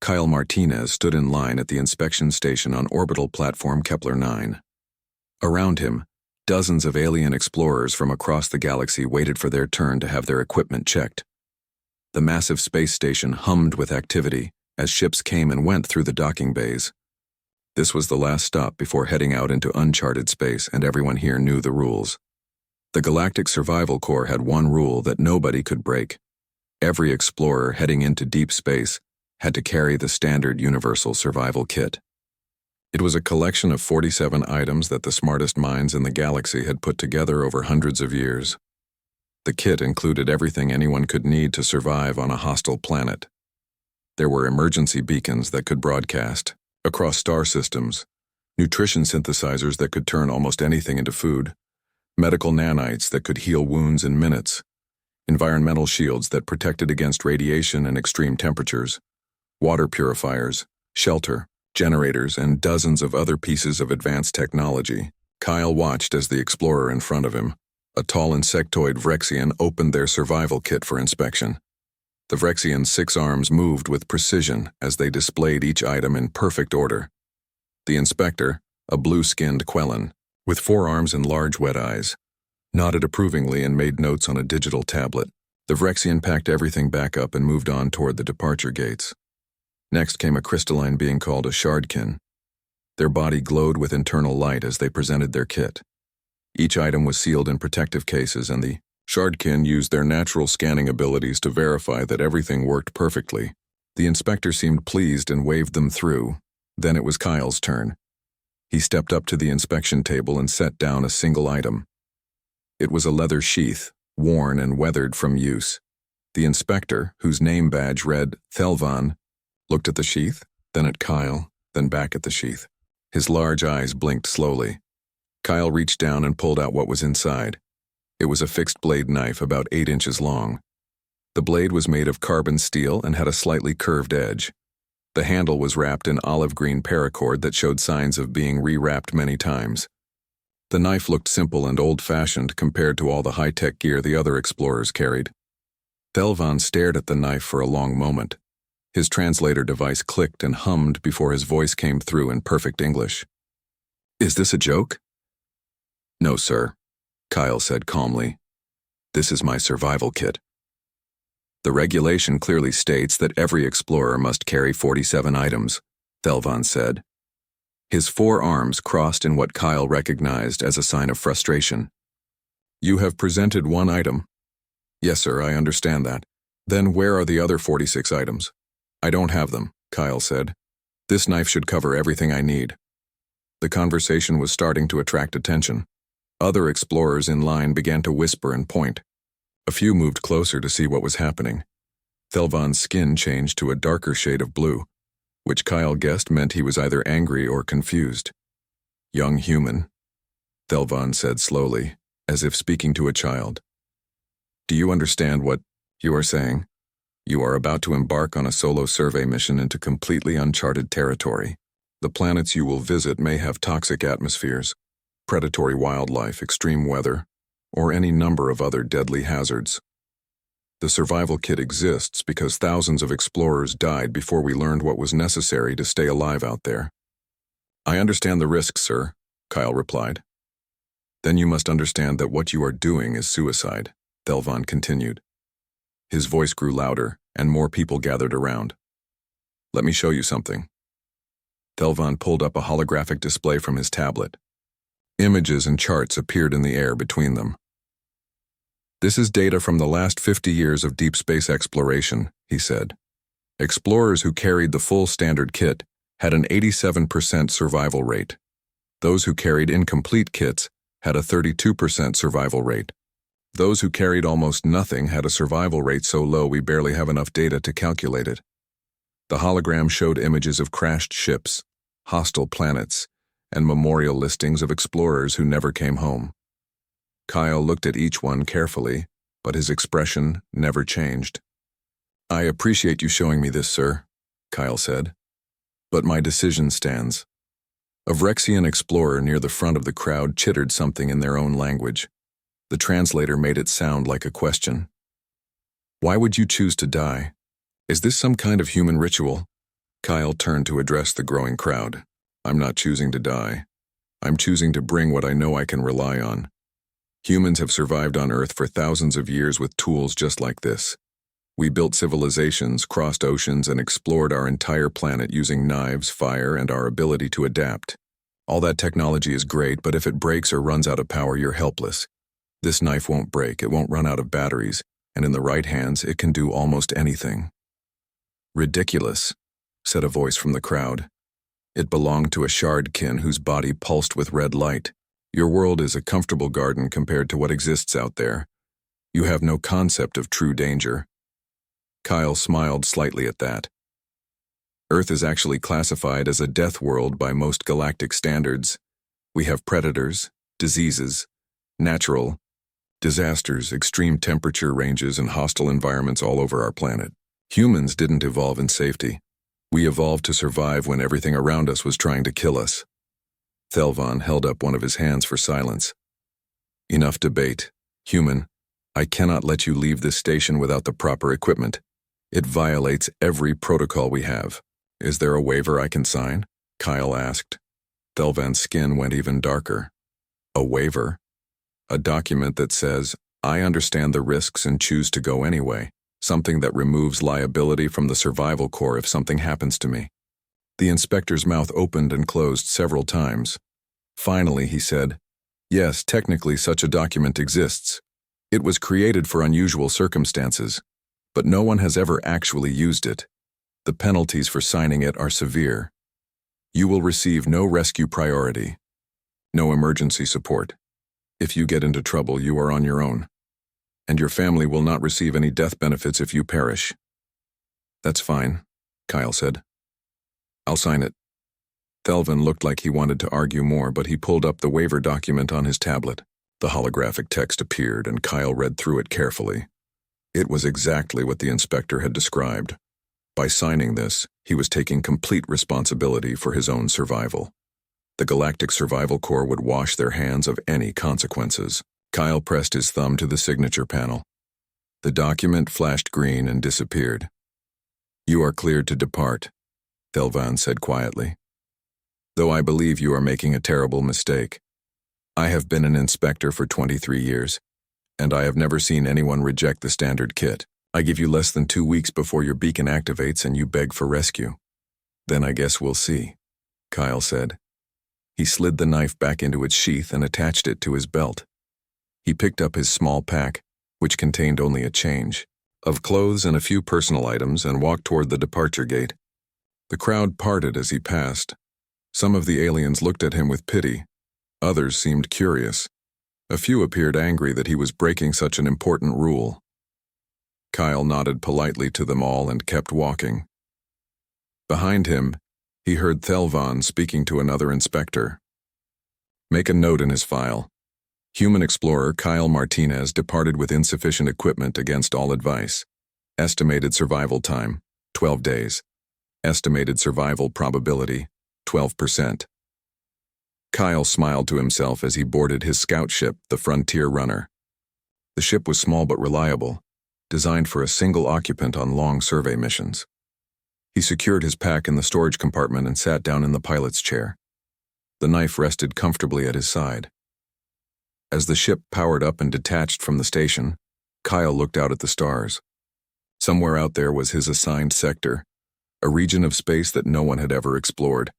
Kyle Martinez stood in line at the inspection station on orbital platform Kepler 9. Around him, dozens of alien explorers from across the galaxy waited for their turn to have their equipment checked. The massive space station hummed with activity as ships came and went through the docking bays. This was the last stop before heading out into uncharted space, and everyone here knew the rules. The Galactic Survival Corps had one rule that nobody could break. Every explorer heading into deep space had to carry the standard universal survival kit. It was a collection of 47 items that the smartest minds in the galaxy had put together over hundreds of years. The kit included everything anyone could need to survive on a hostile planet. There were emergency beacons that could broadcast across star systems, nutrition synthesizers that could turn almost anything into food, medical nanites that could heal wounds in minutes, environmental shields that protected against radiation and extreme temperatures, water purifiers, shelter, generators, and dozens of other pieces of advanced technology. Kyle watched as the explorer in front of him, a tall insectoid Vrexian, opened their survival kit for inspection. The Vrexian's 6 arms moved with precision as they displayed each item in perfect order. The inspector, a blue-skinned Quellan, with 4 arms and large wet eyes, nodded approvingly and made notes on a digital tablet. The Vrexian packed everything back up and moved on toward the departure gates. Next came a crystalline being called a Shardkin. Their body glowed with internal light as they presented their kit. Each item was sealed in protective cases, and the Shardkin used their natural scanning abilities to verify that everything worked perfectly. The inspector seemed pleased and waved them through. Then it was Kyle's turn. He stepped up to the inspection table and set down a single item. It was a leather sheath, worn and weathered from use. The inspector, whose name badge read Thelvan, looked at the sheath, then at Kyle, then back at the sheath. His large eyes blinked slowly. Kyle reached down and pulled out what was inside. It was a fixed-blade knife about 8 inches long. The blade was made of carbon steel and had a slightly curved edge. The handle was wrapped in olive-green paracord that showed signs of being rewrapped many times. The knife looked simple and old-fashioned compared to all the high-tech gear the other explorers carried. Thelvan stared at the knife for a long moment. His translator device clicked and hummed before his voice came through in perfect English. "Is this a joke?" "No, sir," Kyle said calmly. "This is my survival kit. The regulation clearly states that every explorer must carry 47 items," Thelvan said. His 4 arms crossed in what Kyle recognized as a sign of frustration. "You have presented 1 item." "Yes, sir, I understand that. Then where are the other 46 items?" "I don't have them," Kyle said. "This knife should cover everything I need." The conversation was starting to attract attention. Other explorers in line began to whisper and point. A few moved closer to see what was happening. Thelvan's skin changed to a darker shade of blue, which Kyle guessed meant he was either angry or confused. "Young human," Thelvan said slowly, as if speaking to a child. "Do you understand what you are saying? You are about to embark on a solo survey mission into completely uncharted territory. The planets you will visit may have toxic atmospheres, predatory wildlife, extreme weather, or any number of other deadly hazards. The survival kit exists because thousands of explorers died before we learned what was necessary to stay alive out there." "I understand the risks, sir," Kyle replied. "Then you must understand that what you are doing is suicide," Thelvan continued. His voice grew louder, and more people gathered around. "Let me show you something." Thelvan pulled up a holographic display from his tablet. Images and charts appeared in the air between them. "This is data from the last 50 years of deep space exploration," he said. "Explorers who carried the full standard kit had an 87% survival rate. Those who carried incomplete kits had a 32% survival rate. Those who carried almost nothing had a survival rate so low we barely have enough data to calculate it." The hologram showed images of crashed ships, hostile planets, and memorial listings of explorers who never came home. Kyle looked at each one carefully, but his expression never changed. "I appreciate you showing me this, sir," Kyle said. "But my decision stands." A Vrexian explorer near the front of the crowd chittered something in their own language. The translator made it sound like a question. "Why would you choose to die? Is this some kind of human ritual?" Kyle turned to address the growing crowd. I'm not choosing to die. I'm choosing to bring what I know I can rely on. Humans have survived on Earth for thousands of years with tools just like this. We built civilizations, crossed oceans, and explored our entire planet using knives, fire, and our ability to adapt. All that technology is great, but if it breaks or runs out of power, you're helpless. This knife won't break, it won't run out of batteries, and in the right hands, it can do almost anything. Ridiculous, said a voice from the crowd. It belonged to a shardkin whose body pulsed with red light. Your world is a comfortable garden compared to what exists out there. You have no concept of true danger. Kyle smiled slightly at that. Earth is actually classified as a death world by most galactic standards. We have predators, diseases, natural disasters, extreme temperature ranges, and hostile environments all over our planet. Humans didn't evolve in safety. We evolved to survive when everything around us was trying to kill us. Thelvan held up one of his hands for silence. Enough debate. Human, I cannot let you leave this station without the proper equipment. It violates every protocol we have. Is there a waiver I can sign? Kyle asked. Thelvan's skin went even darker. A waiver? A document that says, I understand the risks and choose to go anyway. Something that removes liability from the survival corps if something happens to me. The inspector's mouth opened and closed several times. Finally, he said, yes, technically such a document exists. It was created for unusual circumstances, but no one has ever actually used it. The penalties for signing it are severe. You will receive no rescue priority, no emergency support. If you get into trouble, you are on your own. And your family will not receive any death benefits if you perish. That's fine, Kyle said. I'll sign it. Thelvan looked like he wanted to argue more, but he pulled up the waiver document on his tablet. The holographic text appeared, and Kyle read through it carefully. It was exactly what the inspector had described. By signing this, he was taking complete responsibility for his own survival. The Galactic Survival Corps would wash their hands of any consequences. Kyle pressed his thumb to the signature panel. The document flashed green and disappeared. You are cleared to depart, Thelvan said quietly. Though I believe you are making a terrible mistake. I have been an inspector for 23 years, and I have never seen anyone reject the standard kit. I give you less than 2 weeks before your beacon activates and you beg for rescue. Then I guess we'll see, Kyle said. He slid the knife back into its sheath and attached it to his belt. He picked up his small pack, which contained only a change of clothes and a few personal items, and walked toward the departure gate. The crowd parted as he passed. Some of the aliens looked at him with pity. Others seemed curious. A few appeared angry that he was breaking such an important rule. Kyle nodded politely to them all and kept walking. Behind him, he heard Thelvan speaking to another inspector. Make a note in his file. Human explorer Kyle Martinez departed with insufficient equipment against all advice. Estimated survival time, 12 days. Estimated survival probability, 12%. Kyle smiled to himself as he boarded his scout ship, the Frontier Runner. The ship was small but reliable, designed for a single occupant on long survey missions. He secured his pack in the storage compartment and sat down in the pilot's chair. The knife rested comfortably at his side. As the ship powered up and detached from the station, Kyle looked out at the stars. Somewhere out there was his assigned sector, a region of space that no one had ever explored.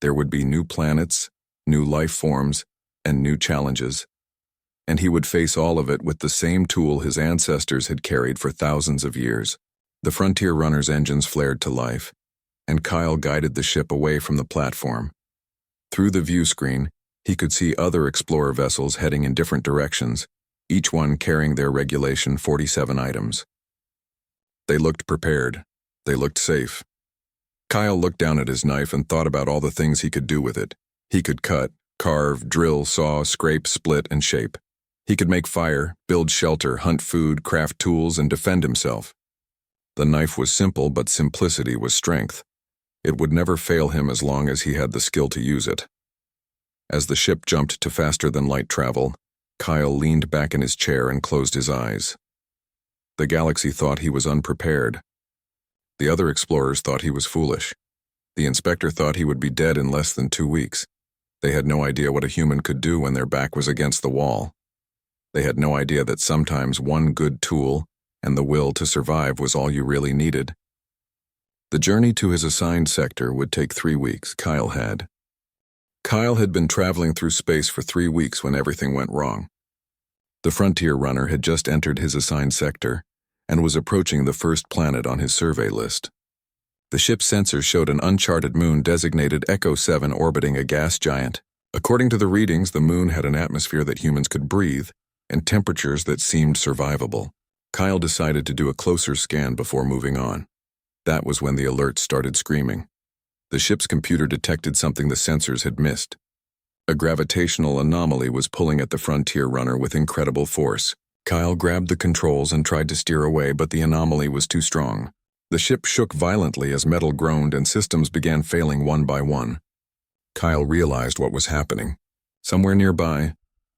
There would be new planets, new life forms, and new challenges. And he would face all of it with the same tool his ancestors had carried for thousands of years. The Frontier Runner's engines flared to life, and Kyle guided the ship away from the platform. Through the view screen, he could see other explorer vessels heading in different directions, each one carrying their Regulation 47 items. They looked prepared. They looked safe. Kyle looked down at his knife and thought about all the things he could do with it. He could cut, carve, drill, saw, scrape, split, and shape. He could make fire, build shelter, hunt food, craft tools, and defend himself. The knife was simple, but simplicity was strength. It would never fail him as long as he had the skill to use it. As the ship jumped to faster-than-light travel, Kyle leaned back in his chair and closed his eyes. The galaxy thought he was unprepared. The other explorers thought he was foolish. The inspector thought he would be dead in less than 2 weeks. They had no idea what a human could do when their back was against the wall. They had no idea that sometimes one good tool and the will to survive was all you really needed. The journey to his assigned sector would take 3 weeks. Kyle had been traveling through space for 3 weeks when everything went wrong. The frontier runner had just entered his assigned sector and was approaching the first planet on his survey list. The ship's sensors showed an uncharted moon designated Echo 7 orbiting a gas giant. According to the readings, the moon had an atmosphere that humans could breathe and temperatures that seemed survivable. Kyle decided to do a closer scan before moving on. That was when the alert started screaming. The ship's computer detected something the sensors had missed. A gravitational anomaly was pulling at the frontier runner with incredible force. Kyle grabbed the controls and tried to steer away, but the anomaly was too strong. The ship shook violently as metal groaned and systems began failing one by one. Kyle realized what was happening. Somewhere nearby,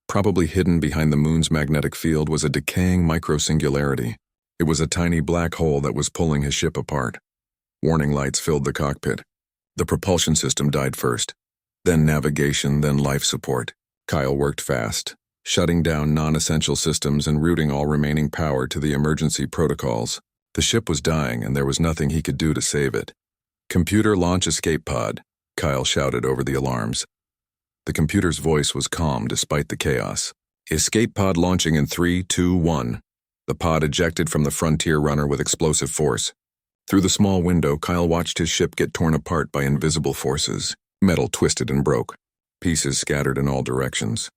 probably hidden behind the moon's magnetic field, was a decaying microsingularity. It was a tiny black hole that was pulling his ship apart. Warning lights filled the cockpit. The propulsion system died first, then navigation, then life support. Kyle worked fast, shutting down non-essential systems and routing all remaining power to the emergency protocols. The ship was dying and there was nothing he could do to save it. "Computer, launch escape pod," Kyle shouted over the alarms. The computer's voice was calm despite the chaos. "Escape pod launching in 3, 2, 1. The pod ejected from the frontier runner with explosive force. Through the small window, Kyle watched his ship get torn apart by invisible forces. Metal twisted and broke, pieces scattered in all directions.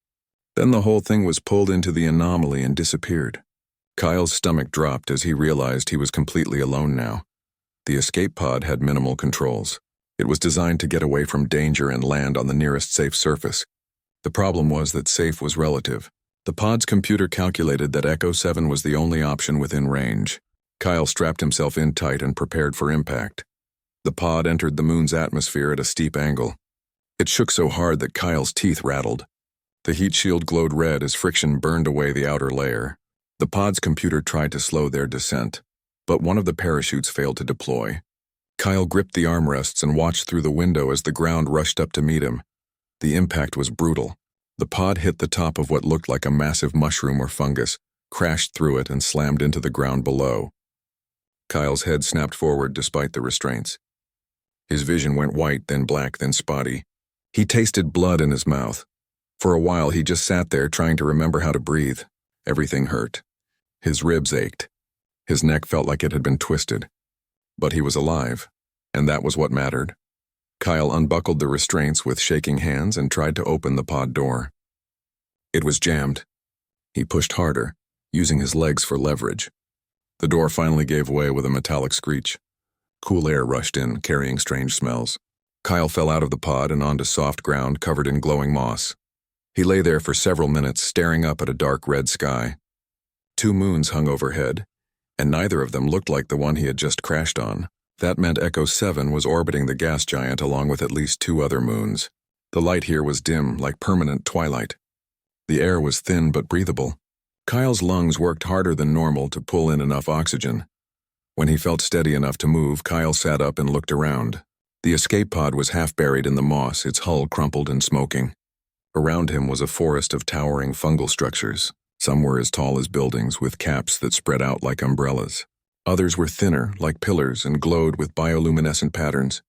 Then the whole thing was pulled into the anomaly and disappeared. Kyle's stomach dropped as he realized he was completely alone now. The escape pod had minimal controls. It was designed to get away from danger and land on the nearest safe surface. The problem was that safe was relative. The pod's computer calculated that Echo 7 was the only option within range. Kyle strapped himself in tight and prepared for impact. The pod entered the moon's atmosphere at a steep angle. It shook so hard that Kyle's teeth rattled. The heat shield glowed red as friction burned away the outer layer. The pod's computer tried to slow their descent, but one of the parachutes failed to deploy. Kyle gripped the armrests and watched through the window as the ground rushed up to meet him. The impact was brutal. The pod hit the top of what looked like a massive mushroom or fungus, crashed through it, and slammed into the ground below. Kyle's head snapped forward despite the restraints. His vision went white, then black, then spotty. He tasted blood in his mouth. For a while, he just sat there trying to remember how to breathe. Everything hurt. His ribs ached. His neck felt like it had been twisted. But he was alive, and that was what mattered. Kyle unbuckled the restraints with shaking hands and tried to open the pod door. It was jammed. He pushed harder, using his legs for leverage. The door finally gave way with a metallic screech. Cool air rushed in, carrying strange smells. Kyle fell out of the pod and onto soft ground covered in glowing moss. He lay there for several minutes, staring up at a dark red sky. 2 moons hung overhead, and neither of them looked like the one he had just crashed on. That meant Echo 7 was orbiting the gas giant along with at least 2 other moons. The light here was dim, like permanent twilight. The air was thin but breathable. Kyle's lungs worked harder than normal to pull in enough oxygen. When he felt steady enough to move, Kyle sat up and looked around. The escape pod was half buried in the moss, its hull crumpled and smoking. Around him was a forest of towering fungal structures. Some were as tall as buildings, with caps that spread out like umbrellas. Others were thinner, like pillars, and glowed with bioluminescent patterns.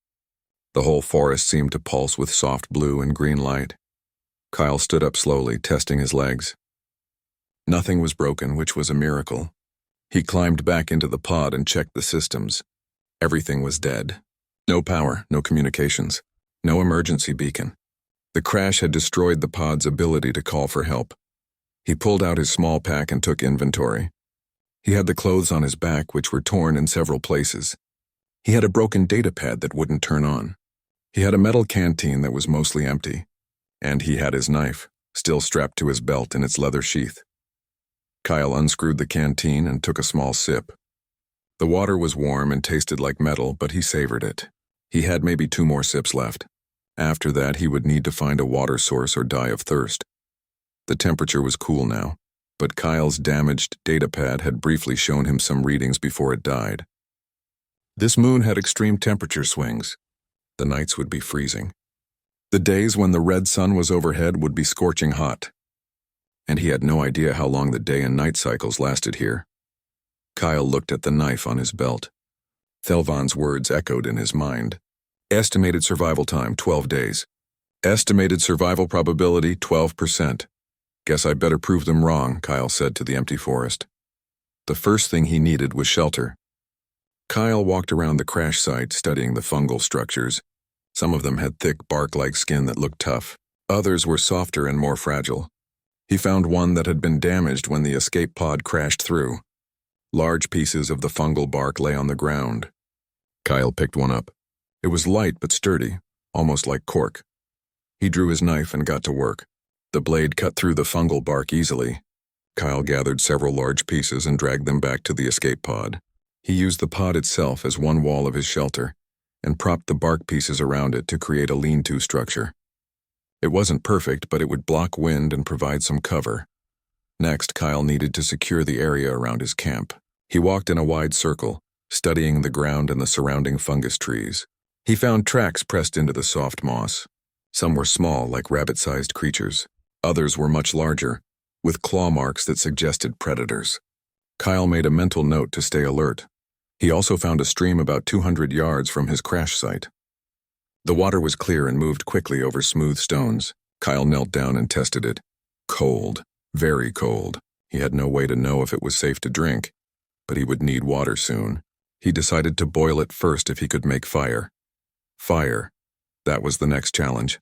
The whole forest seemed to pulse with soft blue and green light. Kyle stood up slowly, testing his legs. Nothing was broken, which was a miracle. He climbed back into the pod and checked the systems. Everything was dead. No power, no communications, no emergency beacon. The crash had destroyed the pod's ability to call for help. He pulled out his small pack and took inventory. He had the clothes on his back, which were torn in several places. He had a broken datapad that wouldn't turn on. He had a metal canteen that was mostly empty. And he had his knife, still strapped to his belt in its leather sheath. Kyle unscrewed the canteen and took a small sip. The water was warm and tasted like metal, but he savored it. He had maybe 2 more sips left. After that, he would need to find a water source or die of thirst. The temperature was cool now, but Kyle's damaged datapad had briefly shown him some readings before it died. This moon had extreme temperature swings. The nights would be freezing. The days when the red sun was overhead would be scorching hot. And he had no idea how long the day and night cycles lasted here. Kyle looked at the knife on his belt. Thelvan's words echoed in his mind. Estimated survival time, 12 days. Estimated survival probability, 12%. Guess I better prove them wrong, Kyle said to the empty forest. The first thing he needed was shelter. Kyle walked around the crash site, studying the fungal structures. Some of them had thick bark-like skin that looked tough. Others were softer and more fragile. He found one that had been damaged when the escape pod crashed through. Large pieces of the fungal bark lay on the ground. Kyle picked one up. It was light but sturdy, almost like cork. He drew his knife and got to work. The blade cut through the fungal bark easily. Kyle gathered several large pieces and dragged them back to the escape pod. He used the pod itself as one wall of his shelter and propped the bark pieces around it to create a lean-to structure. It wasn't perfect, but it would block wind and provide some cover. Next, Kyle needed to secure the area around his camp. He walked in a wide circle, studying the ground and the surrounding fungus trees. He found tracks pressed into the soft moss. Some were small, like rabbit-sized creatures. Others were much larger, with claw marks that suggested predators. Kyle made a mental note to stay alert. He also found a stream about 200 yards from his crash site. The water was clear and moved quickly over smooth stones. Kyle knelt down and tested it. Cold, very cold. He had no way to know if it was safe to drink, but he would need water soon. He decided to boil it first if he could make fire. Fire. That was the next challenge.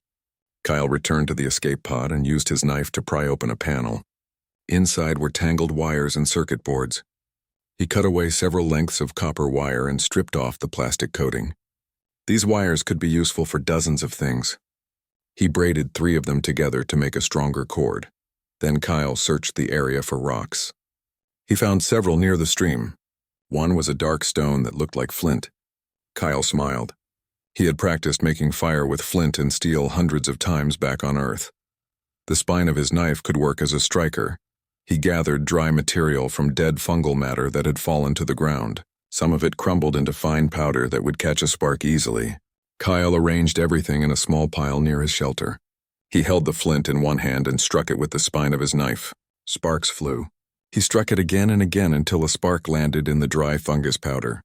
Kyle returned to the escape pod and used his knife to pry open a panel. Inside were tangled wires and circuit boards. He cut away several lengths of copper wire and stripped off the plastic coating. These wires could be useful for dozens of things. He braided 3 of them together to make a stronger cord. Then Kyle searched the area for rocks. He found several near the stream. One was a dark stone that looked like flint. Kyle smiled. He had practiced making fire with flint and steel hundreds of times back on Earth. The spine of his knife could work as a striker. He gathered dry material from dead fungal matter that had fallen to the ground. Some of it crumbled into fine powder that would catch a spark easily. Kyle arranged everything in a small pile near his shelter. He held the flint in one hand and struck it with the spine of his knife. Sparks flew. He struck it again and again until a spark landed in the dry fungus powder.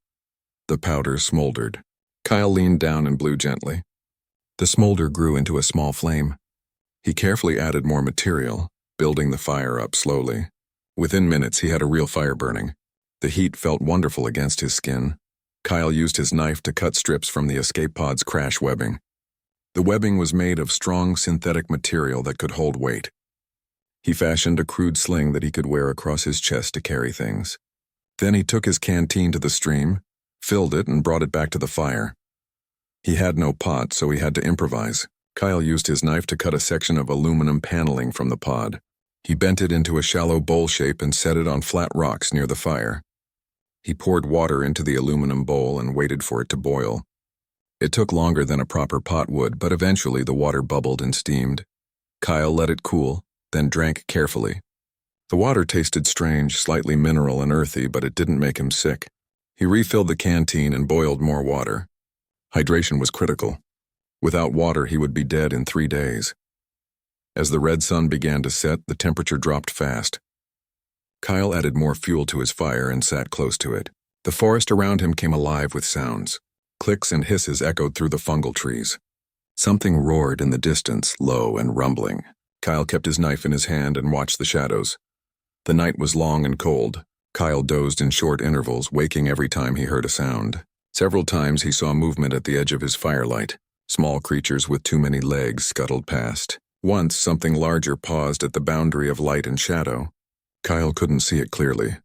The powder smoldered. Kyle leaned down and blew gently. The smolder grew into a small flame. He carefully added more material, building the fire up slowly. Within minutes, he had a real fire burning. The heat felt wonderful against his skin. Kyle used his knife to cut strips from the escape pod's crash webbing. The webbing was made of strong synthetic material that could hold weight. He fashioned a crude sling that he could wear across his chest to carry things. Then he took his canteen to the stream, filled it, and brought it back to the fire. He had no pot, so he had to improvise. Kyle used his knife to cut a section of aluminum paneling from the pod. He bent it into a shallow bowl shape and set it on flat rocks near the fire. He poured water into the aluminum bowl and waited for it to boil. It took longer than a proper pot would, but eventually the water bubbled and steamed. Kyle let it cool, then drank carefully. The water tasted strange, slightly mineral and earthy, but it didn't make him sick. He refilled the canteen and boiled more water. Hydration was critical. Without water, he would be dead in 3 days. As the red sun began to set, the temperature dropped fast. Kyle added more fuel to his fire and sat close to it. The forest around him came alive with sounds. Clicks and hisses echoed through the fungal trees. Something roared in the distance, low and rumbling. Kyle kept his knife in his hand and watched the shadows. The night was long and cold. Kyle dozed in short intervals, waking every time he heard a sound. Several times he saw movement at the edge of his firelight. Small creatures with too many legs scuttled past. Once, something larger paused at the boundary of light and shadow. Kyle couldn't see it clearly,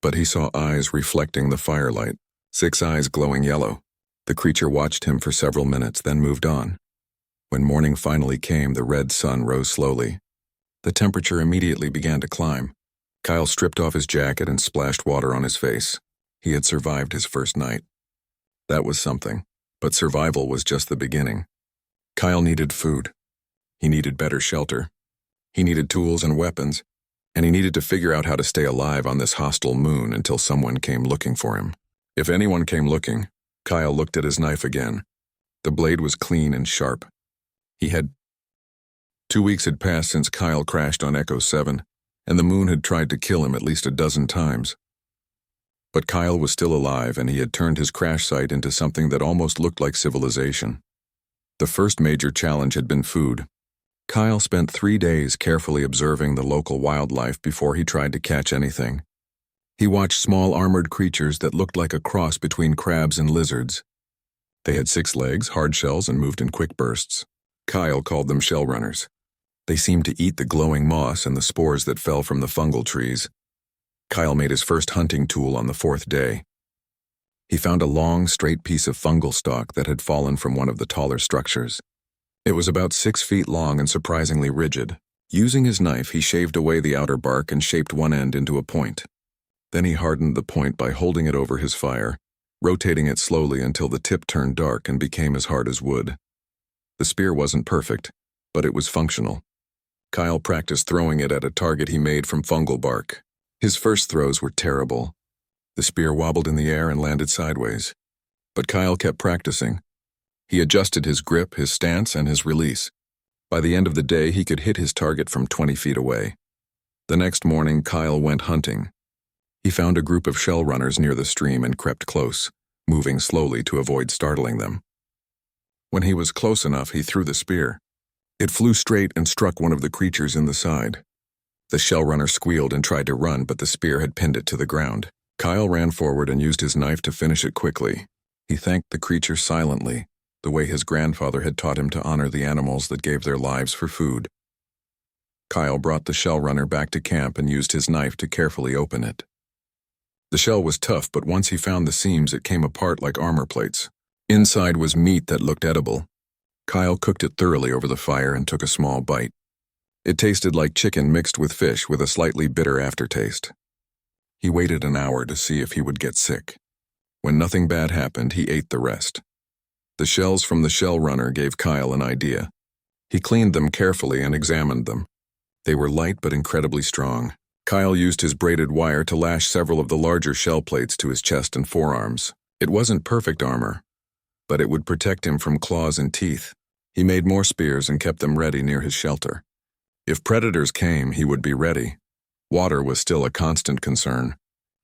but he saw eyes reflecting the firelight, 6 eyes glowing yellow. The creature watched him for several minutes, then moved on. When morning finally came, the red sun rose slowly. The temperature immediately began to climb. Kyle stripped off his jacket and splashed water on his face. He had survived his first night. That was something, but survival was just the beginning. Kyle needed food. He needed better shelter. He needed tools and weapons, and he needed to figure out how to stay alive on this hostile moon until someone came looking for him. If anyone came looking, Kyle looked at his knife again. The blade was clean and sharp. 2 weeks had passed since Kyle crashed on Echo 7, and the moon had tried to kill him at least a dozen times. But Kyle was still alive, and he had turned his crash site into something that almost looked like civilization. The first major challenge had been food. Kyle spent 3 days carefully observing the local wildlife before he tried to catch anything. He watched small armored creatures that looked like a cross between crabs and lizards. They had 6 legs, hard shells, and moved in quick bursts. Kyle called them shell runners. They seemed to eat the glowing moss and the spores that fell from the fungal trees. Kyle made his first hunting tool on the 4th day. He found a long, straight piece of fungal stalk that had fallen from one of the taller structures. It was about 6 feet long and surprisingly rigid. Using his knife, he shaved away the outer bark and shaped one end into a point. Then he hardened the point by holding it over his fire, rotating it slowly until the tip turned dark and became as hard as wood. The spear wasn't perfect, but it was functional. Kyle practiced throwing it at a target he made from fungal bark. His first throws were terrible. The spear wobbled in the air and landed sideways. But Kyle kept practicing. He adjusted his grip, his stance, and his release. By the end of the day, he could hit his target from 20 feet away. The next morning, Kyle went hunting. He found a group of shell runners near the stream and crept close, moving slowly to avoid startling them. When he was close enough, he threw the spear. It flew straight and struck one of the creatures in the side. The shell runner squealed and tried to run, but the spear had pinned it to the ground. Kyle ran forward and used his knife to finish it quickly. He thanked the creature silently, the way his grandfather had taught him to honor the animals that gave their lives for food. Kyle brought the shell runner back to camp and used his knife to carefully open it. The shell was tough, but once he found the seams, it came apart like armor plates. Inside was meat that looked edible. Kyle cooked it thoroughly over the fire and took a small bite. It tasted like chicken mixed with fish with a slightly bitter aftertaste. He waited an hour to see if he would get sick. When nothing bad happened, he ate the rest. The shells from the shell runner gave Kyle an idea. He cleaned them carefully and examined them. They were light but incredibly strong. Kyle used his braided wire to lash several of the larger shell plates to his chest and forearms. It wasn't perfect armor, but it would protect him from claws and teeth. He made more spears and kept them ready near his shelter. If predators came, he would be ready. Water was still a constant concern.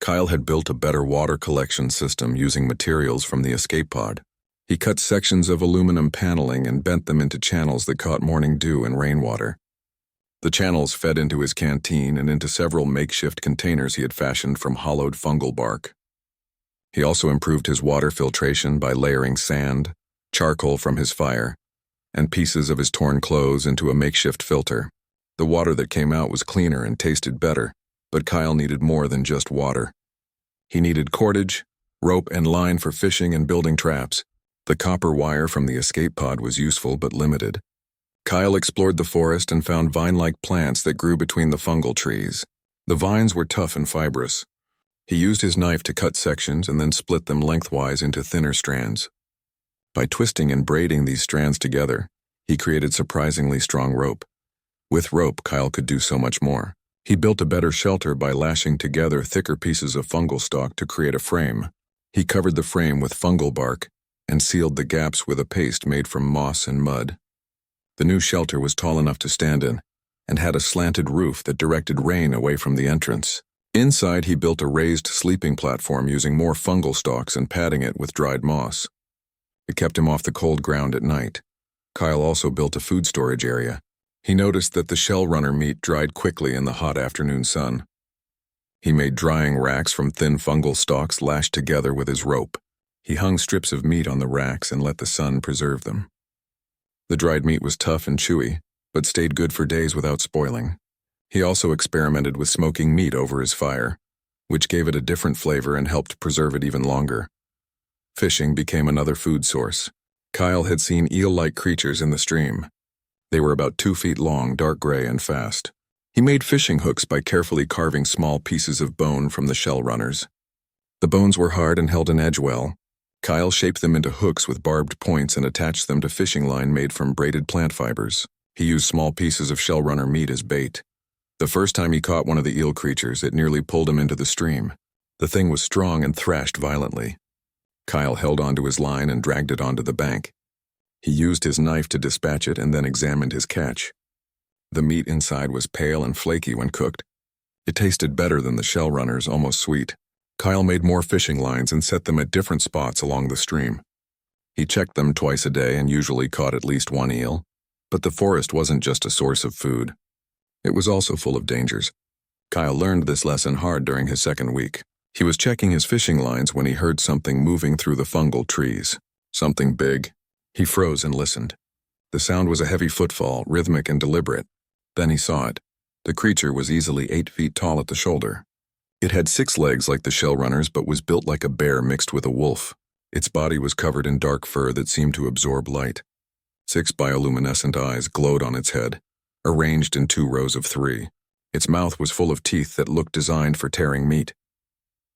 Kyle had built a better water collection system using materials from the escape pod. He cut sections of aluminum paneling and bent them into channels that caught morning dew and rainwater. The channels fed into his canteen and into several makeshift containers he had fashioned from hollowed fungal bark. He also improved his water filtration by layering sand, charcoal from his fire, and pieces of his torn clothes into a makeshift filter. The water that came out was cleaner and tasted better, but Kyle needed more than just water. He needed cordage, rope, and line for fishing and building traps. The copper wire from the escape pod was useful but limited. Kyle explored the forest and found vine-like plants that grew between the fungal trees. The vines were tough and fibrous. He used his knife to cut sections and then split them lengthwise into thinner strands. By twisting and braiding these strands together, he created surprisingly strong rope. With rope, Kyle could do so much more. He built a better shelter by lashing together thicker pieces of fungal stalk to create a frame. He covered the frame with fungal bark and sealed the gaps with a paste made from moss and mud. The new shelter was tall enough to stand in and had a slanted roof that directed rain away from the entrance. Inside, he built a raised sleeping platform using more fungal stalks and padding it with dried moss. It kept him off the cold ground at night. Kyle also built a food storage area. He noticed that the shell runner meat dried quickly in the hot afternoon sun. He made drying racks from thin fungal stalks lashed together with his rope. He hung strips of meat on the racks and let the sun preserve them. The dried meat was tough and chewy, but stayed good for days without spoiling. He also experimented with smoking meat over his fire, which gave it a different flavor and helped preserve it even longer. Fishing became another food source. Kyle had seen eel-like creatures in the stream. They were about 2 feet long, dark gray, and fast. He made fishing hooks by carefully carving small pieces of bone from the shell runners. The bones were hard and held an edge well. Kyle shaped them into hooks with barbed points and attached them to fishing line made from braided plant fibers. He used small pieces of shell runner meat as bait. The first time he caught one of the eel creatures, it nearly pulled him into the stream. The thing was strong and thrashed violently. Kyle held onto his line and dragged it onto the bank. He used his knife to dispatch it and then examined his catch. The meat inside was pale and flaky when cooked. It tasted better than the shell runners, almost sweet. Kyle made more fishing lines and set them at different spots along the stream. He checked them twice a day and usually caught at least one eel. But the forest wasn't just a source of food. It was also full of dangers. Kyle learned this lesson hard during his second week. He was checking his fishing lines when he heard something moving through the fungal trees. Something big. He froze and listened. The sound was a heavy footfall, rhythmic and deliberate. Then he saw it. The creature was easily 8 feet tall at the shoulder. It had 6 legs like the shell runners but was built like a bear mixed with a wolf. Its body was covered in dark fur that seemed to absorb light. 6 bioluminescent eyes glowed on its head, arranged in 2 rows of 3. Its mouth was full of teeth that looked designed for tearing meat.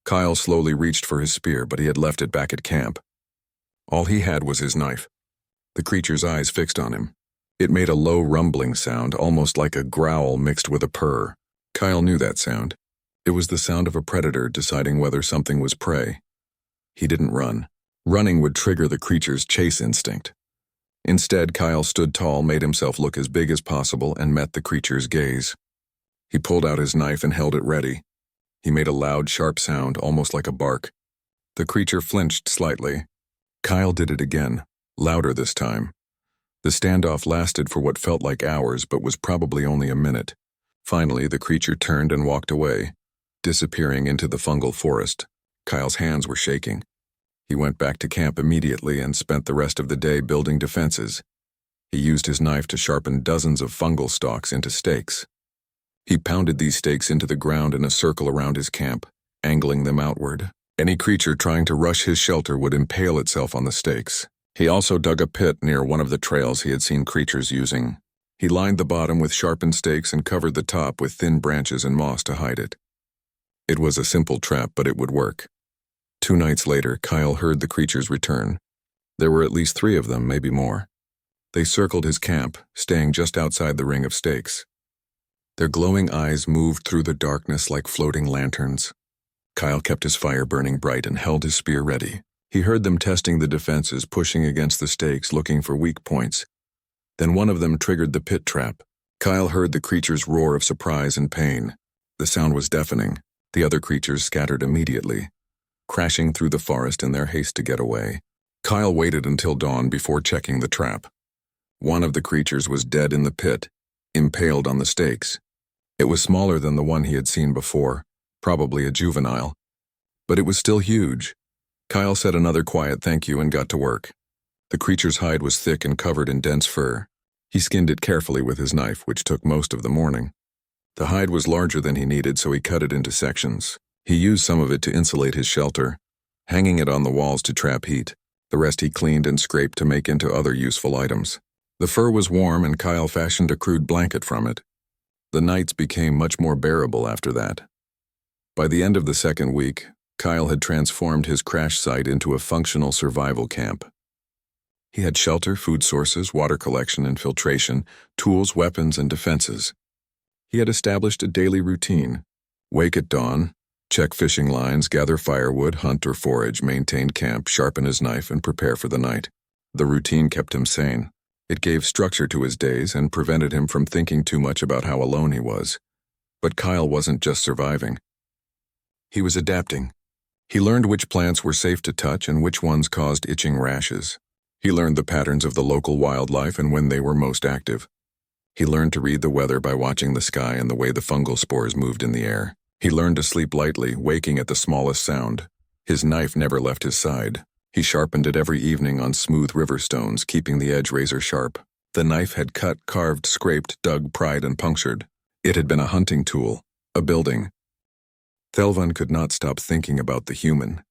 Kyle slowly reached for his spear, but he had left it back at camp. All he had was his knife. The creature's eyes fixed on him. It made a low rumbling sound, almost like a growl mixed with a purr. Kyle knew that sound. It was the sound of a predator deciding whether something was prey. He didn't run. Running would trigger the creature's chase instinct. Instead, Kyle stood tall, made himself look as big as possible, and met the creature's gaze. He pulled out his knife and held it ready. He made a loud, sharp sound, almost like a bark. The creature flinched slightly. Kyle did it again, louder this time. The standoff lasted for what felt like hours, but was probably only a minute. Finally, the creature turned and walked away, disappearing into the fungal forest. Kyle's hands were shaking. He went back to camp immediately and spent the rest of the day building defenses. He used his knife to sharpen dozens of fungal stalks into stakes. He pounded these stakes into the ground in a circle around his camp, angling them outward. Any creature trying to rush his shelter would impale itself on the stakes. He also dug a pit near one of the trails he had seen creatures using. He lined the bottom with sharpened stakes and covered the top with thin branches and moss to hide it. It was a simple trap, but it would work. 2 nights later, Kyle heard the creatures return. There were at least 3 of them, maybe more. They circled his camp, staying just outside the ring of stakes. Their glowing eyes moved through the darkness like floating lanterns. Kyle kept his fire burning bright and held his spear ready. He heard them testing the defenses, pushing against the stakes, looking for weak points. Then one of them triggered the pit trap. Kyle heard the creature's roar of surprise and pain. The sound was deafening. The other creatures scattered immediately, crashing through the forest in their haste to get away. Kyle waited until dawn before checking the trap. One of the creatures was dead in the pit, impaled on the stakes. It was smaller than the one he had seen before, probably a juvenile. But it was still huge. Kyle said another quiet thank you and got to work. The creature's hide was thick and covered in dense fur. He skinned it carefully with his knife, which took most of the morning. The hide was larger than he needed, so he cut it into sections. He used some of it to insulate his shelter, hanging it on the walls to trap heat. The rest he cleaned and scraped to make into other useful items. The fur was warm, and Kyle fashioned a crude blanket from it. The nights became much more bearable after that. By the end of the second week, Kyle had transformed his crash site into a functional survival camp. He had shelter, food sources, water collection and filtration, tools, weapons, and defenses. He had established a daily routine: wake at dawn, check fishing lines, gather firewood, hunt or forage, maintain camp, sharpen his knife, and prepare for the night. The routine kept him sane. It gave structure to his days and prevented him from thinking too much about how alone he was. But Kyle wasn't just surviving. He was adapting. He learned which plants were safe to touch and which ones caused itching rashes. He learned the patterns of the local wildlife and when they were most active. He learned to read the weather by watching the sky and the way the fungal spores moved in the air. He learned to sleep lightly, waking at the smallest sound. His knife never left his side. He sharpened it every evening on smooth river stones, keeping the edge razor sharp. The knife had cut, carved, scraped, dug, pried, and punctured. It had been a hunting tool, a building. Thelvan could not stop thinking about the human.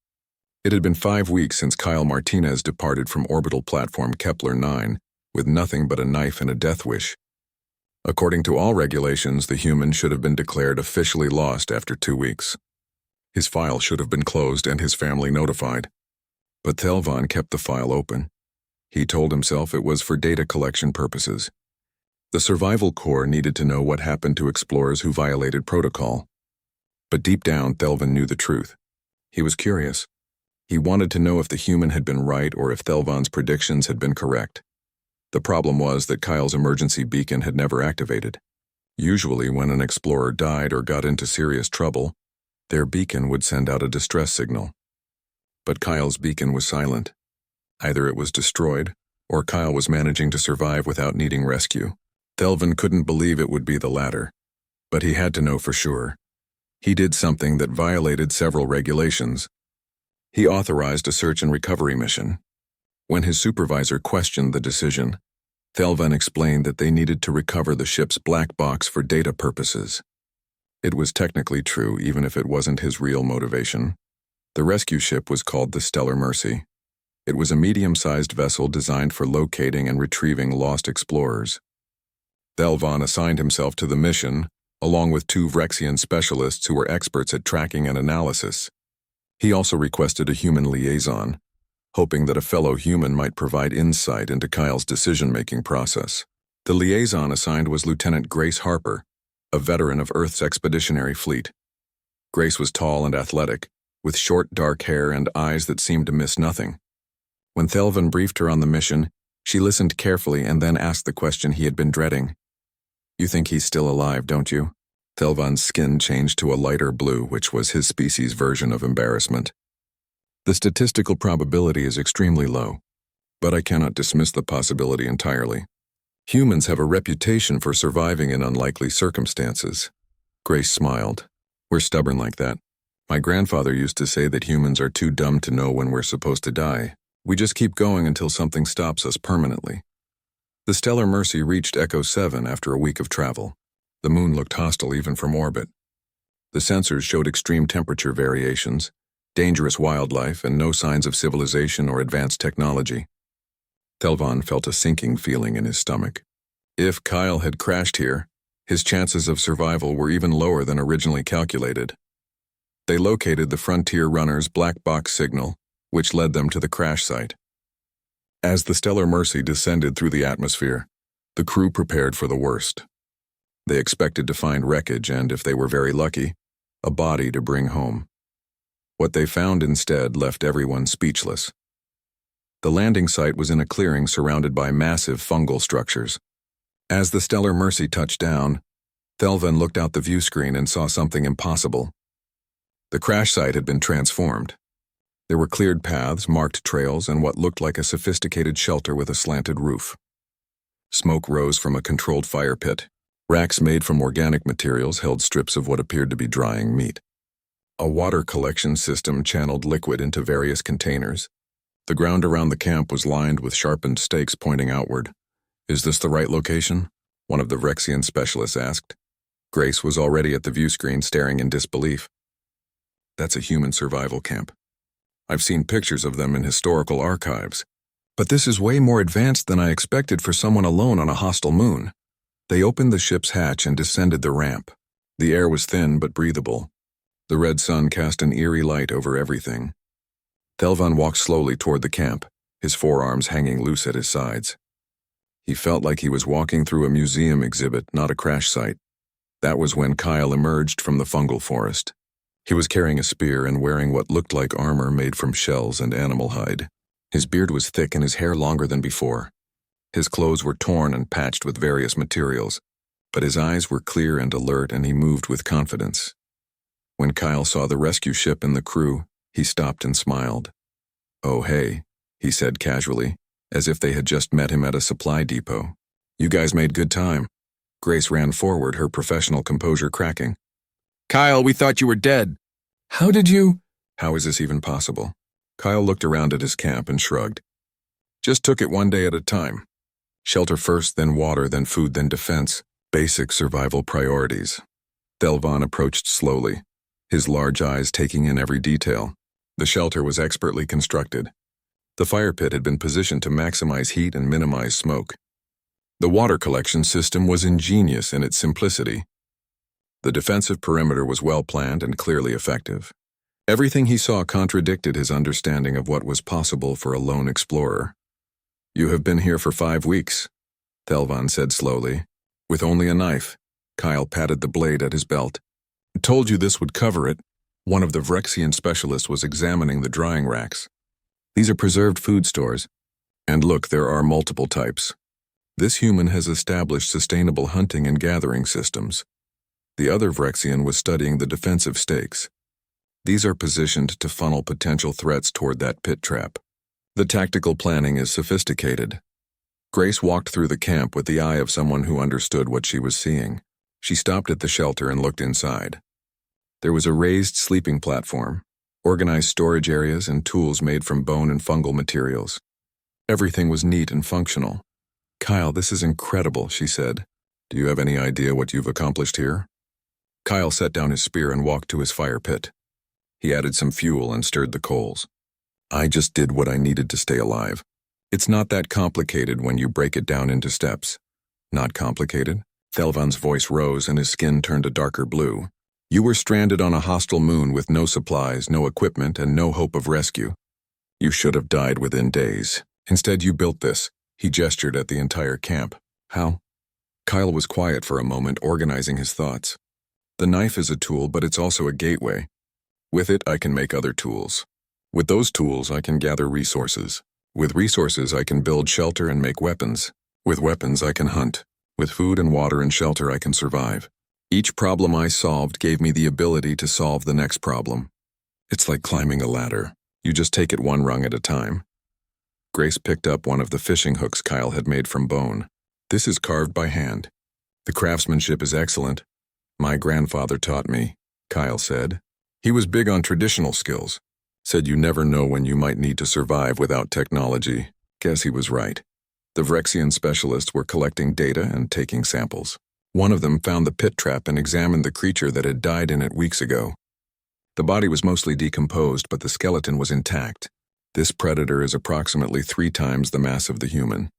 It had been 5 weeks since Kyle Martinez departed from orbital platform Kepler-9 with nothing but a knife and a death wish. According to all regulations, the human should have been declared officially lost after 2 weeks. His file should have been closed and his family notified. But Thelvan kept the file open. He told himself it was for data collection purposes. The Survival Corps needed to know what happened to explorers who violated protocol. But deep down, Thelvan knew the truth. He was curious. He wanted to know if the human had been right or if Thelvan's predictions had been correct. The problem was that Kyle's emergency beacon had never activated. Usually, when an explorer died or got into serious trouble, their beacon would send out a distress signal. But Kyle's beacon was silent. Either it was destroyed, or Kyle was managing to survive without needing rescue. Thelvan couldn't believe it would be the latter, but he had to know for sure. He did something that violated several regulations. He authorized a search and recovery mission. When his supervisor questioned the decision, Thelvan explained that they needed to recover the ship's black box for data purposes. It was technically true, even if it wasn't his real motivation. The rescue ship was called the Stellar Mercy. It was a medium-sized vessel designed for locating and retrieving lost explorers. Thelvan assigned himself to the mission, along with 2 Vrexian specialists who were experts at tracking and analysis. He also requested a human liaison, hoping that a fellow human might provide insight into Kyle's decision-making process. The liaison assigned was Lieutenant Grace Harper, a veteran of Earth's expeditionary fleet. Grace was tall and athletic, with short dark hair and eyes that seemed to miss nothing. When Thelvan briefed her on the mission, she listened carefully and then asked the question he had been dreading. "You think he's still alive, don't you?" Thelvan's skin changed to a lighter blue, which was his species' version of embarrassment. "The statistical probability is extremely low, but I cannot dismiss the possibility entirely. Humans have a reputation for surviving in unlikely circumstances." Grace smiled. "We're stubborn like that. My grandfather used to say that humans are too dumb to know when we're supposed to die. We just keep going until something stops us permanently." The Stellar Mercy reached Echo 7 after a week of travel. The moon looked hostile even from orbit. The sensors showed extreme temperature variations, dangerous wildlife, and no signs of civilization or advanced technology. Thelvan felt a sinking feeling in his stomach. If Kyle had crashed here, his chances of survival were even lower than originally calculated. They located the Frontier Runner's black box signal, which led them to the crash site. As the Stellar Mercy descended through the atmosphere, the crew prepared for the worst. They expected to find wreckage and, if they were very lucky, a body to bring home. What they found instead left everyone speechless. The landing site was in a clearing surrounded by massive fungal structures. As the Stellar Mercy touched down, Thelvan looked out the view screen and saw something impossible. The crash site had been transformed. There were cleared paths, marked trails, and what looked like a sophisticated shelter with a slanted roof. Smoke rose from a controlled fire pit. Racks made from organic materials held strips of what appeared to be drying meat. A water collection system channeled liquid into various containers. The ground around the camp was lined with sharpened stakes pointing outward. "Is this the right location?" one of the Vrexian specialists asked. Grace was already at the view screen, staring in disbelief. "That's a human survival camp. I've seen pictures of them in historical archives. But this is way more advanced than I expected for someone alone on a hostile moon." They opened the ship's hatch and descended the ramp. The air was thin but breathable. The red sun cast an eerie light over everything. Thelvan walked slowly toward the camp, his forearms hanging loose at his sides. He felt like he was walking through a museum exhibit, not a crash site. That was when Kyle emerged from the fungal forest. He was carrying a spear and wearing what looked like armor made from shells and animal hide. His beard was thick and his hair longer than before. His clothes were torn and patched with various materials, but his eyes were clear and alert, and he moved with confidence. When Kyle saw the rescue ship and the crew, he stopped and smiled. "Oh, hey," he said casually, as if they had just met him at a supply depot. "You guys made good time." Grace ran forward, her professional composure cracking. "Kyle, we thought you were dead." "How did you—" "How is this even possible?" Kyle looked around at his camp and shrugged. "Just took it one day at a time. Shelter first, then water, then food, then defense. Basic survival priorities." Thelvan approached slowly, his large eyes taking in every detail. The shelter was expertly constructed. The fire pit had been positioned to maximize heat and minimize smoke. The water collection system was ingenious in its simplicity. The defensive perimeter was well-planned and clearly effective. Everything he saw contradicted his understanding of what was possible for a lone explorer. "You have been here for 5 weeks," Thelvan said slowly. With only a knife, Kyle patted the blade at his belt. "I told you this would cover it. One of the Vrexian specialists was examining the drying racks. These are preserved food stores. And look, there are multiple types. This human has established sustainable hunting and gathering systems. The other Vrexian was studying the defensive stakes. These are positioned to funnel potential threats toward that pit trap. The tactical planning is sophisticated. Grace walked through the camp with the eye of someone who understood what she was seeing. She stopped at the shelter and looked inside. There was a raised sleeping platform, organized storage areas, and tools made from bone and fungal materials. Everything was neat and functional. "Kyle, this is incredible," she said. "Do you have any idea what you've accomplished here?" Kyle set down his spear and walked to his fire pit. He added some fuel and stirred the coals. "I just did what I needed to stay alive. It's not that complicated when you break it down into steps." "Not complicated?" Thelvan's voice rose and his skin turned a darker blue. "You were stranded on a hostile moon with no supplies, no equipment, and no hope of rescue. You should have died within days. Instead, you built this." He gestured at the entire camp. "How?" Kyle was quiet for a moment, organizing his thoughts. "The knife is a tool, but it's also a gateway. With it, I can make other tools. With those tools, I can gather resources. With resources, I can build shelter and make weapons. With weapons, I can hunt. With food and water and shelter, I can survive. Each problem I solved gave me the ability to solve the next problem. It's like climbing a ladder. You just take it one rung at a time." Grace picked up one of the fishing hooks Kyle had made from bone. "This is carved by hand. The craftsmanship is excellent. My grandfather taught me," Kyle said. "He was big on traditional skills. Said you never know when you might need to survive without technology." Guess he was right. The Vrexian specialists were collecting data and taking samples. One of them found the pit trap and examined the creature that had died in it weeks ago. The body was mostly decomposed, but the skeleton was intact. This predator is approximately 3 times the mass of the human.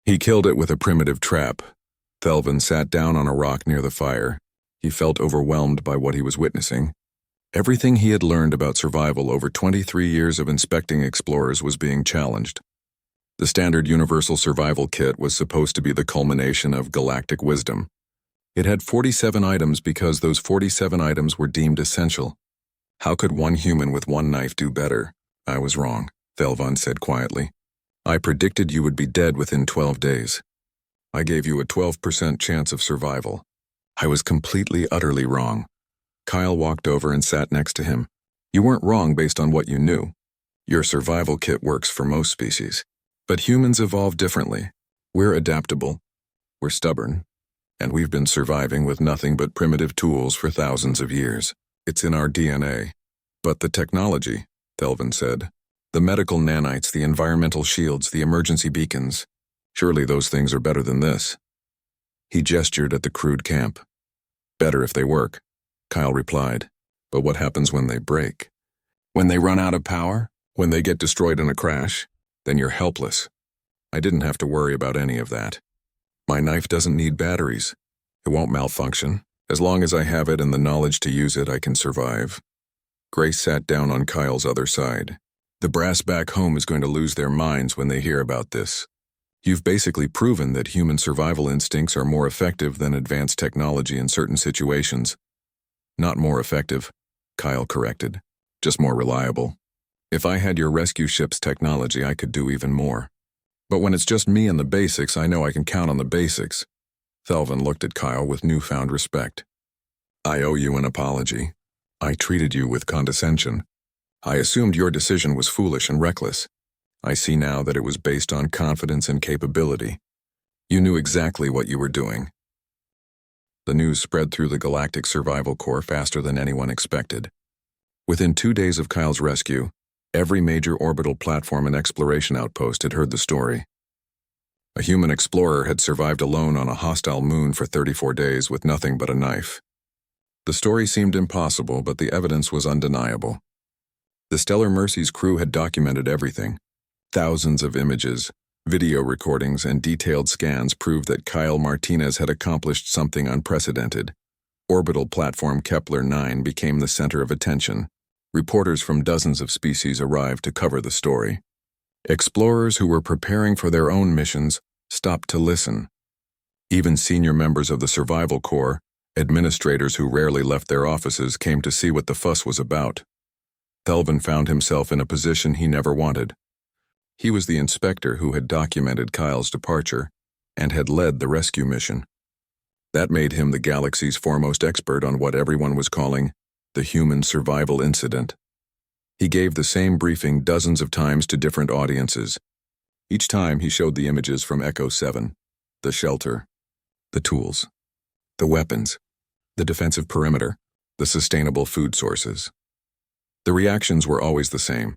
He killed it with a primitive trap. Thelvan sat down on a rock near the fire. He felt overwhelmed by what he was witnessing. Everything he had learned about survival over 23 years of inspecting explorers was being challenged. The standard universal survival kit was supposed to be the culmination of galactic wisdom. It had 47 items because those 47 items were deemed essential. How could one human with one knife do better? "I was wrong," Thelvan said quietly. "I predicted you would be dead within 12 days. I gave you a 12% chance of survival. I was completely, utterly wrong." Kyle walked over and sat next to him. "You weren't wrong based on what you knew. Your survival kit works for most species. But humans evolve differently. We're adaptable. We're stubborn. And we've been surviving with nothing but primitive tools for thousands of years. It's in our DNA. But the technology," Thelvan said. "The medical nanites, the environmental shields, the emergency beacons. Surely those things are better than this." He gestured at the crude camp. "Better if they work," Kyle replied. "But what happens when they break? When they run out of power? When they get destroyed in a crash? Then you're helpless. I didn't have to worry about any of that. My knife doesn't need batteries. It won't malfunction. As long as I have it and the knowledge to use it, I can survive." Grace sat down on Kyle's other side. "The brass back home is going to lose their minds when they hear about this. You've basically proven that human survival instincts are more effective than advanced technology in certain situations." "Not more effective," Kyle corrected. "Just more reliable. If I had your rescue ship's technology, I could do even more. But when it's just me and the basics, I know I can count on the basics." Thelvan looked at Kyle with newfound respect. "I owe you an apology. I treated you with condescension. I assumed your decision was foolish and reckless. I see now that it was based on confidence and capability. You knew exactly what you were doing." The news spread through the Galactic Survival Corps faster than anyone expected. Within 2 days of Kyle's rescue, every major orbital platform and exploration outpost had heard the story. A human explorer had survived alone on a hostile moon for 34 days with nothing but a knife. The story seemed impossible, but the evidence was undeniable. The Stellar Mercy's crew had documented everything. Thousands of images, video recordings, and detailed scans proved that Kyle Martinez had accomplished something unprecedented. Orbital platform Kepler 9 became the center of attention. Reporters from dozens of species arrived to cover the story. Explorers who were preparing for their own missions stopped to listen. Even senior members of the Survival Corps, Administrators who rarely left their offices came to see what the fuss was about. Thelvin found himself in a position he never wanted. He was the inspector who had documented Kyle's departure and had led the rescue mission. That made him the galaxy's foremost expert on what everyone was calling the human survival incident. He gave the same briefing dozens of times to different audiences. Each time he showed the images from Echo 7, the shelter, the tools, the weapons, the defensive perimeter, the sustainable food sources. The reactions were always the same: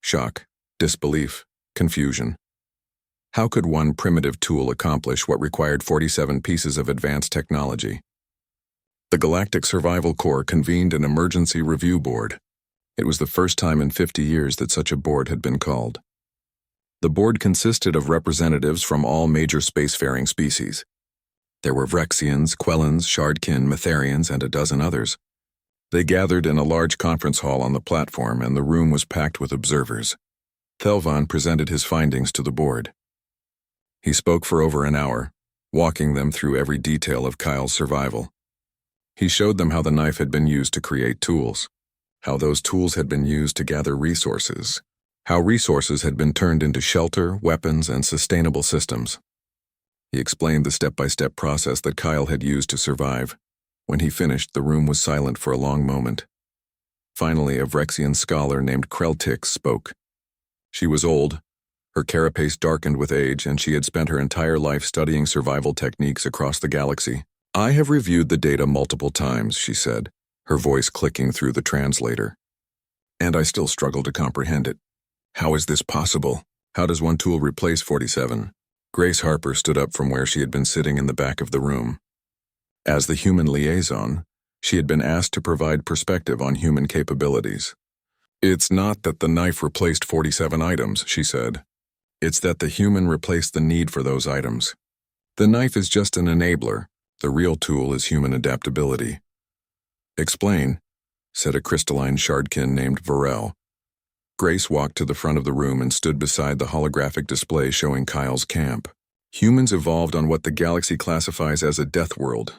shock, disbelief, confusion. How could one primitive tool accomplish what required 47 pieces of advanced technology? The Galactic Survival Corps convened an emergency review board. It was the first time in 50 years that such a board had been called. The board consisted of representatives from all major spacefaring species. There were Vrexians, Quellans, Shardkin, Metharians, and a dozen others. They gathered in a large conference hall on the platform, and the room was packed with observers. Thelvin presented his findings to the board. He spoke for over an hour, walking them through every detail of Kyle's survival. He showed them how the knife had been used to create tools, how those tools had been used to gather resources, how resources had been turned into shelter, weapons, and sustainable systems. He explained the step-by-step process that Kyle had used to survive. When he finished, the room was silent for a long moment. Finally, a Vrexian scholar named Kreltix spoke. She was old, her carapace darkened with age, and she had spent her entire life studying survival techniques across the galaxy. "I have reviewed the data multiple times," she said, her voice clicking through the translator. "And I still struggle to comprehend it. How is this possible? How does one tool replace 47? Grace Harper stood up from where she had been sitting in the back of the room. As the human liaison, she had been asked to provide perspective on human capabilities. "It's not that the knife replaced 47 items," she said. "It's that the human replaced the need for those items. The knife is just an enabler. The real tool is human adaptability." "Explain," said a crystalline Shardkin named Varel. Grace walked to the front of the room and stood beside the holographic display showing Kyle's camp. "Humans evolved on what the galaxy classifies as a death world.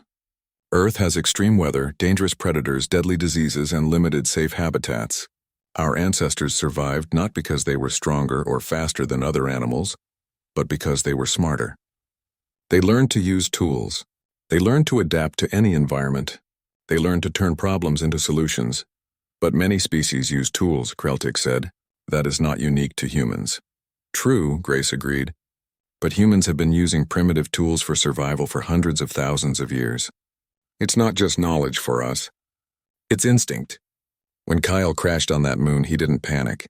Earth has extreme weather, dangerous predators, deadly diseases, and limited safe habitats. Our ancestors survived not because they were stronger or faster than other animals, but because they were smarter. They learned to use tools. They learned to adapt to any environment. They learned to turn problems into solutions. But many species use tools," Kreltix said. "That is not unique to humans." "True," Grace agreed. "But humans have been using primitive tools for survival for hundreds of thousands of years. It's not just knowledge for us. It's instinct." When Kyle crashed on that moon, he didn't panic.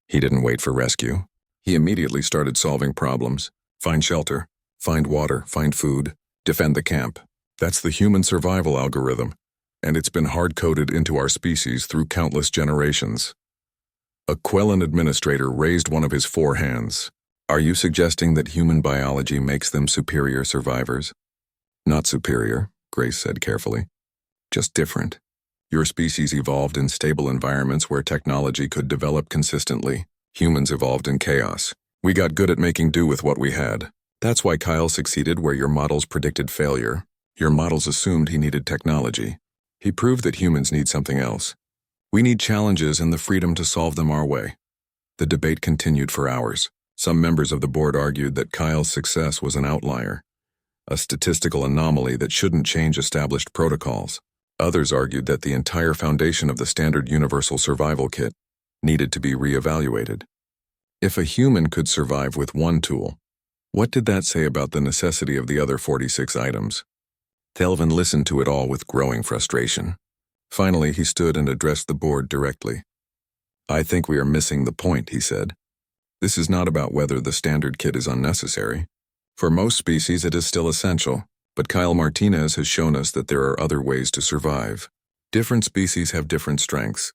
He didn't wait for rescue. He immediately started solving problems. Find shelter, find water, find food, defend the camp. That's the human survival algorithm, and it's been hard-coded into our species through countless generations. A Quellan administrator raised one of his 4 hands. "Are you suggesting that human biology makes them superior survivors?" "Not superior," Grace said carefully. "Just different. Your species evolved in stable environments where technology could develop consistently. Humans evolved in chaos. We got good at making do with what we had. That's why Kyle succeeded where your models predicted failure. Your models assumed he needed technology. He proved that humans need something else. We need challenges and the freedom to solve them our way." The debate continued for hours. Some members of the board argued that Kyle's success was an outlier, a statistical anomaly that shouldn't change established protocols. Others argued that the entire foundation of the standard universal survival kit needed to be reevaluated. If a human could survive with one tool, what did that say about the necessity of the other 46 items? Thelvin listened to it all with growing frustration. Finally, he stood and addressed the board directly. "I think we are missing the point," he said. "This is not about whether the standard kit is unnecessary. For most species, it is still essential. But Kyle Martinez has shown us that there are other ways to survive. Different species have different strengths.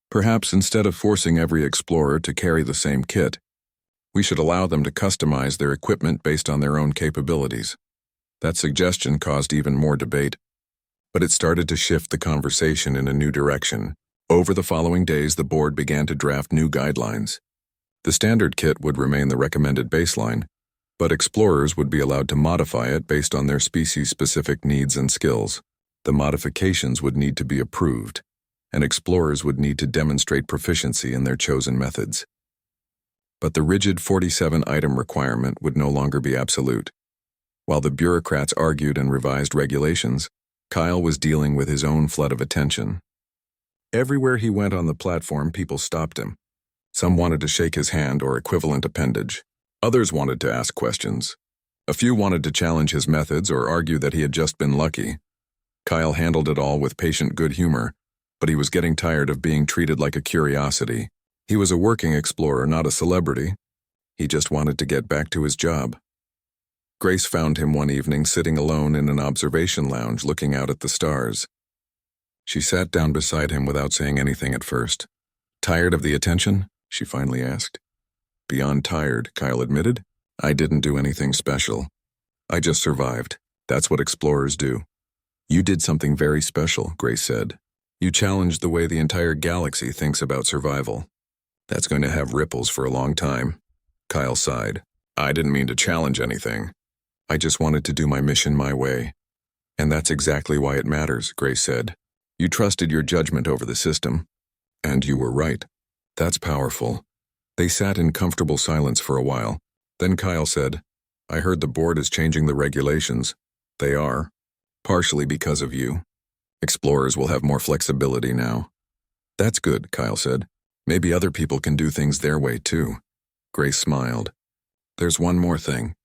Perhaps instead of forcing every explorer to carry the same kit, we should allow them to customize their equipment based on their own capabilities." That suggestion caused even more debate, but it started to shift the conversation in a new direction. Over the following days, the board began to draft new guidelines. The standard kit would remain the recommended baseline, but explorers would be allowed to modify it based on their species-specific needs and skills. The modifications would need to be approved, and explorers would need to demonstrate proficiency in their chosen methods. But the rigid 47-item requirement would no longer be absolute. While the bureaucrats argued and revised regulations, Kyle was dealing with his own flood of attention. Everywhere he went on the platform, people stopped him. Some wanted to shake his hand or equivalent appendage. Others wanted to ask questions. A few wanted to challenge his methods or argue that he had just been lucky. Kyle handled it all with patient good humor, but he was getting tired of being treated like a curiosity. He was a working explorer, not a celebrity. He just wanted to get back to his job. Grace found him one evening sitting alone in an observation lounge looking out at the stars. She sat down beside him without saying anything at first. "Tired of the attention?" she finally asked. "Beyond tired," Kyle admitted. "I didn't do anything special. I just survived. That's what explorers do." "You did something very special," Grace said. "You challenged the way the entire galaxy thinks about survival. That's going to have ripples for a long time." Kyle sighed. "I didn't mean to challenge anything. I just wanted to do my mission my way. And that's exactly why it matters," Grace said. "You trusted your judgment over the system. And you were right. That's powerful." They sat in comfortable silence for a while. Then Kyle said, "I heard the board is changing the regulations." "They are. Partially because of you. Explorers will have more flexibility now." "That's good," Kyle said. "Maybe other people can do things their way too." Grace smiled. "There's one more thing.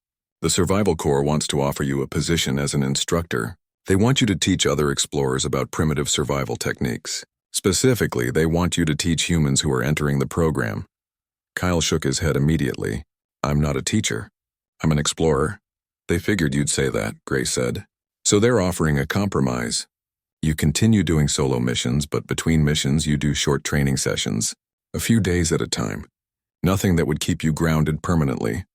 The Survival Corps wants to offer you a position as an instructor. They want you to teach other explorers about primitive survival techniques. Specifically, they want you to teach humans who are entering the program." Kyle shook his head immediately. "I'm not a teacher. I'm an explorer." "They figured you'd say that," Grace said. "So they're offering a compromise. You continue doing solo missions, but between missions you do short training sessions, a few days at a time. Nothing that would keep you grounded permanently."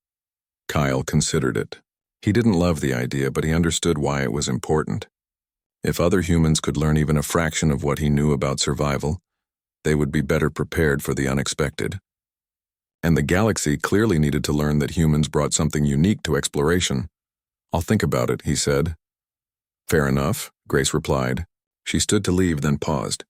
Kyle considered it. He didn't love the idea, but he understood why it was important. If other humans could learn even a fraction of what he knew about survival, they would be better prepared for the unexpected. And the galaxy clearly needed to learn that humans brought something unique to exploration. "I'll think about it," he said. "Fair enough," Grace replied. She stood to leave, then paused.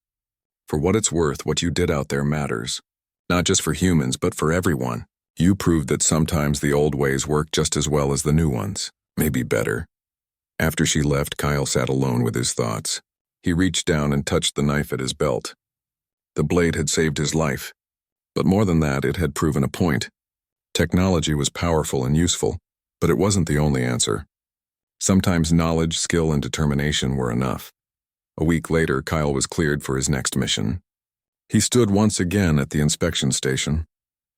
"For what it's worth, what you did out there matters. Not just for humans, but for everyone. You proved that sometimes the old ways work just as well as the new ones, maybe better." After she left, Kyle sat alone with his thoughts. He reached down and touched the knife at his belt. The blade had saved his life. But more than that, it had proven a point. Technology was powerful and useful, but it wasn't the only answer. Sometimes knowledge, skill, and determination were enough. A week later, Kyle was cleared for his next mission. He stood once again at the inspection station,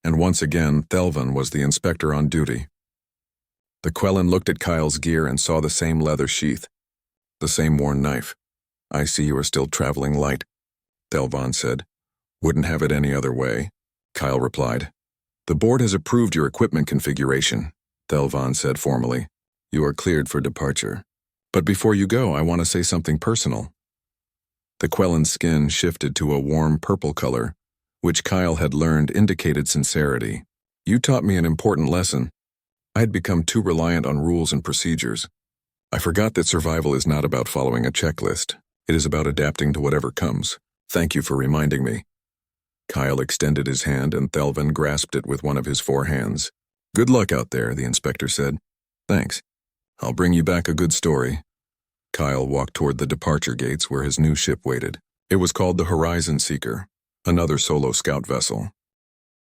and once again Thelvan was the inspector on duty. The Quellan looked at Kyle's gear and saw the same leather sheath, the same worn knife. "I see you are still traveling light," Thelvan said. "Wouldn't have it any other way," Kyle replied. "The board has approved your equipment configuration," Thelvan said formally. "You are cleared for departure. But before you go, I want to say something personal." The Quellan's skin shifted to a warm purple color, which Kyle had learned indicated sincerity. "You taught me an important lesson. I had become too reliant on rules and procedures. I forgot that survival is not about following a checklist. It is about adapting to whatever comes. Thank you for reminding me." Kyle extended his hand and Thelvan grasped it with one of his 4 hands. "Good luck out there," the inspector said. "Thanks. I'll bring you back a good story." Kyle walked toward the departure gates where his new ship waited. It was called the Horizon Seeker, another solo scout vessel.